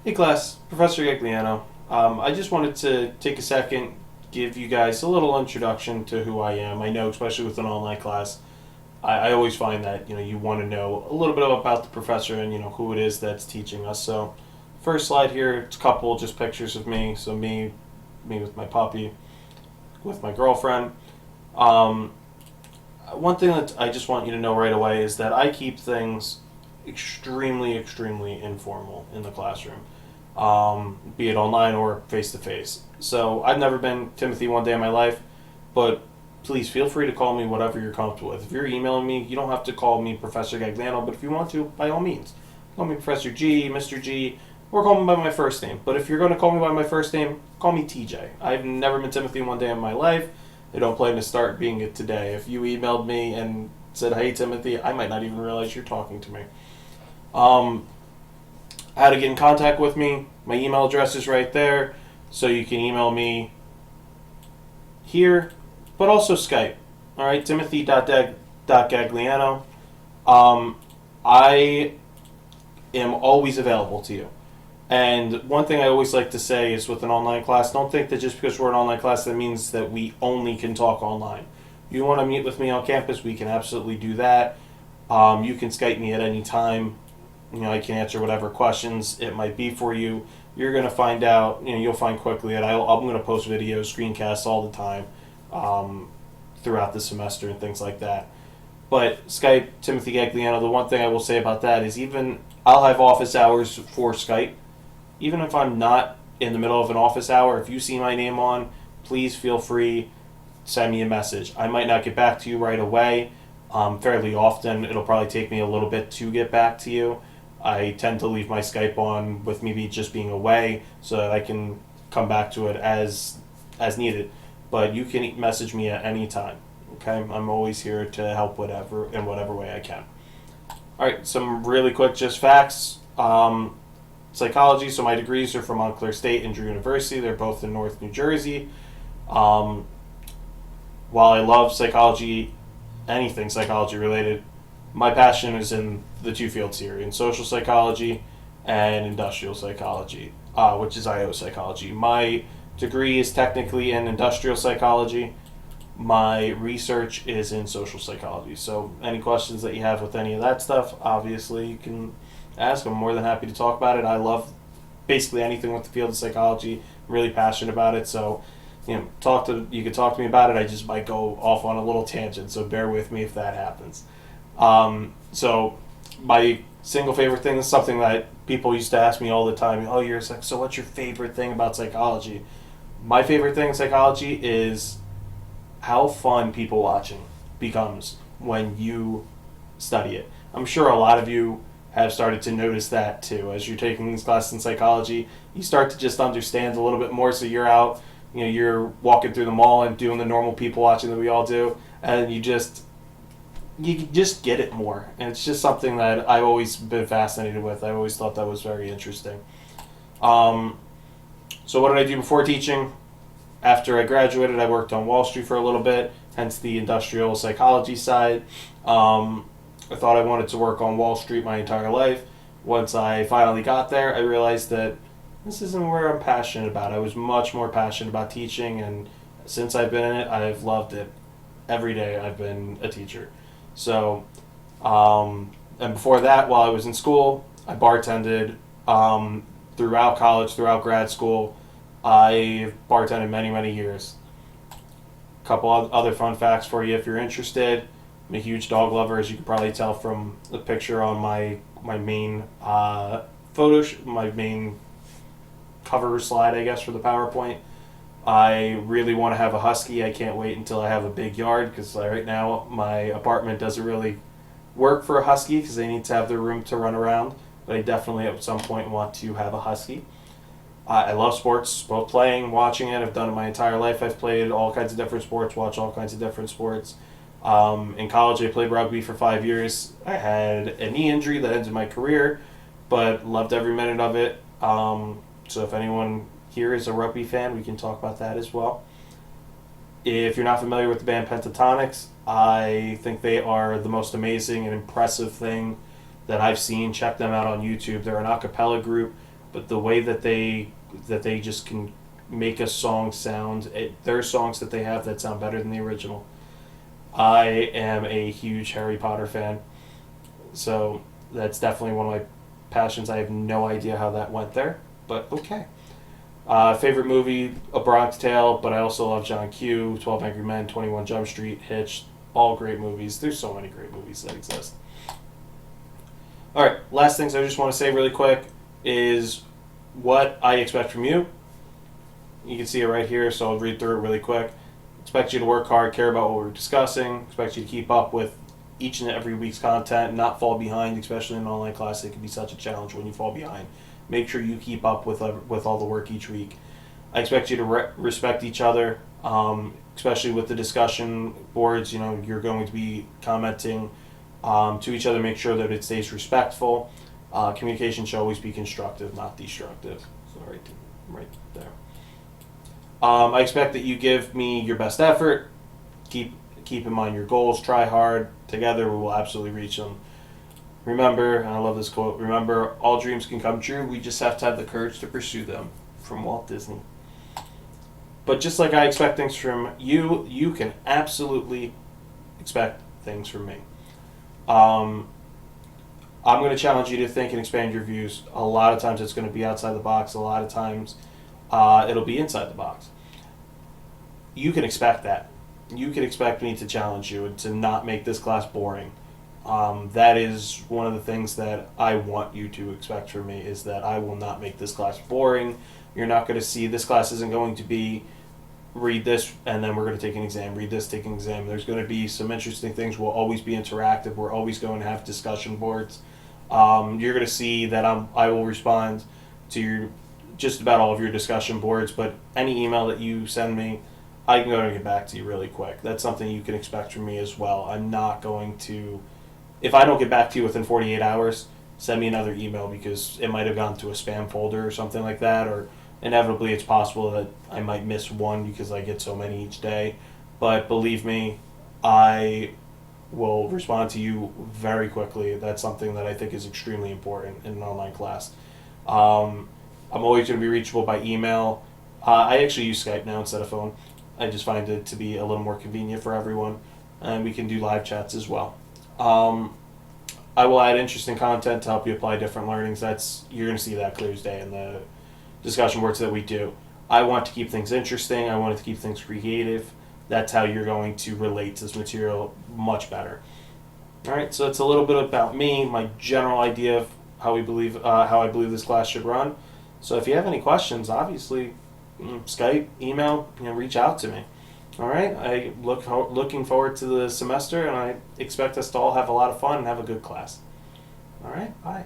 Hey class, Professor Gagliano. I just wanted to take a second, give you guys a little introduction to who I am. I know, especially with an online class, I always find that you want to know a little bit about the professor and who it is that's teaching us. So, first slide here, it's a couple just pictures of me. So me with my puppy, with my girlfriend. Um, One thing that I just want you to know right away is that I keep things extremely, extremely informal in the classroom, be it online or face to face. So I've never been Timothy one day in my life, but please feel free to call me whatever you're comfortable with. If you're emailing me, you don't have to call me Professor Gagliano, but if you want to, by all means, call me Professor G, Mr. G, or call me by my first name. But if you're going to call me by my first name, call me TJ. I've never been Timothy one day in my life. I don't plan to start being it today. If you emailed me and said, "Hey Timothy," I might not even realize you're talking to me. Um, how to get in contact with me? My email address is right there, so you can email me here, but also Skype. All right, Timothy.gagliano. Um, I am always available to you. And one thing I always like to say is with an online class, don't think that just because we're an online class that means that we only can talk online. You want to meet with me on campus, we can absolutely do that. You can Skype me at any time. I can answer whatever questions it might be for you. You're going to find out, you'll find quickly that I'm going to post videos, screencasts all the time throughout the semester and things like that. But Skype, Timothy Gagliano, the one thing I will say about that is even I'll have office hours for Skype. Even if I'm not in the middle of an office hour, if you see my name on, please feel free, send me a message. I might not get back to you right away. Fairly often, it'll probably take me a little bit to get back to you. I tend to leave my Skype on with me just being away so that I can come back to it as needed. But you can message me at any time. Okay, I'm always here to help whatever in whatever way I can. All right, some really quick just facts. Psychology. So my degrees are from Montclair State and Drew University. They're both in North New Jersey. Um, while I love psychology, anything psychology related, my passion is in the two fields here, in social psychology and industrial psychology, which is IO psychology. My degree is technically in industrial psychology. My research is in social psychology. So any questions that you have with any of that stuff, obviously you can ask. I'm more than happy to talk about it. I love basically anything with the field of psychology. I'm really passionate about it. So, you can talk to me about it. I just might go off on a little tangent. So bear with me if that happens. So my single favorite thing is something that people used to ask me all the time. Oh, so what's your favorite thing about psychology? My favorite thing in psychology is how fun people watching becomes when you study it. I'm sure a lot of you have started to notice that too. As you're taking these classes in psychology, you start to just understand a little bit more. So you're out, you're walking through the mall and doing the normal people watching that we all do, and you just get it more. And it's just something that I've always been fascinated with. I always thought that was very interesting. So what did I do before teaching? After I graduated, I worked on Wall Street for a little bit, hence the industrial psychology side. I thought I wanted to work on Wall Street my entire life. Once I finally got there, I realized that this isn't where I'm passionate about. I was much more passionate about teaching, and since I've been in it, I've loved it. Every day I've been a teacher. So, and before that, while I was in school, I bartended throughout college, throughout grad school. I bartended many, many years. A couple other fun facts for you if you're interested. I'm a huge dog lover, as you can probably tell from the picture on my main my main cover slide, I guess, for the PowerPoint. I really want to have a husky. I can't wait until I have a big yard because right now my apartment doesn't really work for a husky because they need to have their room to run around. But I definitely at some point want to have a husky. I love sports, both playing, watching it. I've done it my entire life. I've played all kinds of different sports, watched all kinds of different sports. In college, I played rugby for 5 years. I had a knee injury that ended my career, but loved every minute of it. So if anyone here is a rugby fan, we can talk about that as well. If you're not familiar with the band Pentatonics, I think they are the most amazing and impressive thing that I've seen. Check them out on YouTube. They're an a cappella group. but the way that they just can make a song sound, there are songs that they have that sound better than the original. I am a huge Harry Potter fan, so that's definitely one of my passions. I have no idea how that went there, but okay. Favorite movie, A Bronx Tale, but I also love John Q, 12 Angry Men, 21 Jump Street, Hitch, all great movies. There's so many great movies that exist. All right, last things I just want to say really quick is what I expect from you. You can see it right here, so I'll read through it really quick. Expect you to work hard, care about what we're discussing. Expect you to keep up with each and every week's content, not fall behind, especially in an online class. It can be such a challenge when you fall behind. Make sure you keep up with all the work each week. I expect you to respect each other, especially with the discussion boards. You know, you're going to be commenting to each other. Make sure that it stays respectful. Communication should always be constructive, not destructive. So right there. I expect that you give me your best effort. Keep in mind your goals. Try hard. Together we will absolutely reach them. Remember, and I love this quote, remember, all dreams can come true. We just have to have the courage to pursue them. From Walt Disney. But just like I expect things from you, you can absolutely expect things from me. I'm going to challenge you to think and expand your views. A lot of times it's going to be outside the box. A lot of times it'll be inside the box. You can expect that. You can expect me to challenge you and to not make this class boring. That is one of the things that I want you to expect from me, is that I will not make this class boring. You're not going to see, this class isn't going to be read this and then we're going to take an exam, read this, take an exam. There's going to be some interesting things. We'll always be interactive. We're always going to have discussion boards. You're going to see that I will respond to just about all of your discussion boards, but any email that you send me, I'm going to get back to you really quick. That's something you can expect from me as well. I'm not going to, if I don't get back to you within 48 hours, send me another email, because it might have gone to a spam folder or something like that, or inevitably it's possible that I might miss one because I get so many each day. But believe me, I will respond to you very quickly. That's something that I think is extremely important in an online class. I'm always going to be reachable by email. I actually use Skype now instead of phone. I just find it to be a little more convenient for everyone, and we can do live chats as well. I will add interesting content to help you apply different learnings. You're going to see that clear as day in the discussion boards that we do. I want to keep things interesting. I want to keep things creative. That's how you're going to relate to this material much better. All right, so it's a little bit about me, my general idea of how I believe this class should run. So if you have any questions, obviously, Skype, email, reach out to me. All right, I looking forward to the semester, and I expect us to all have a lot of fun and have a good class. All right, bye.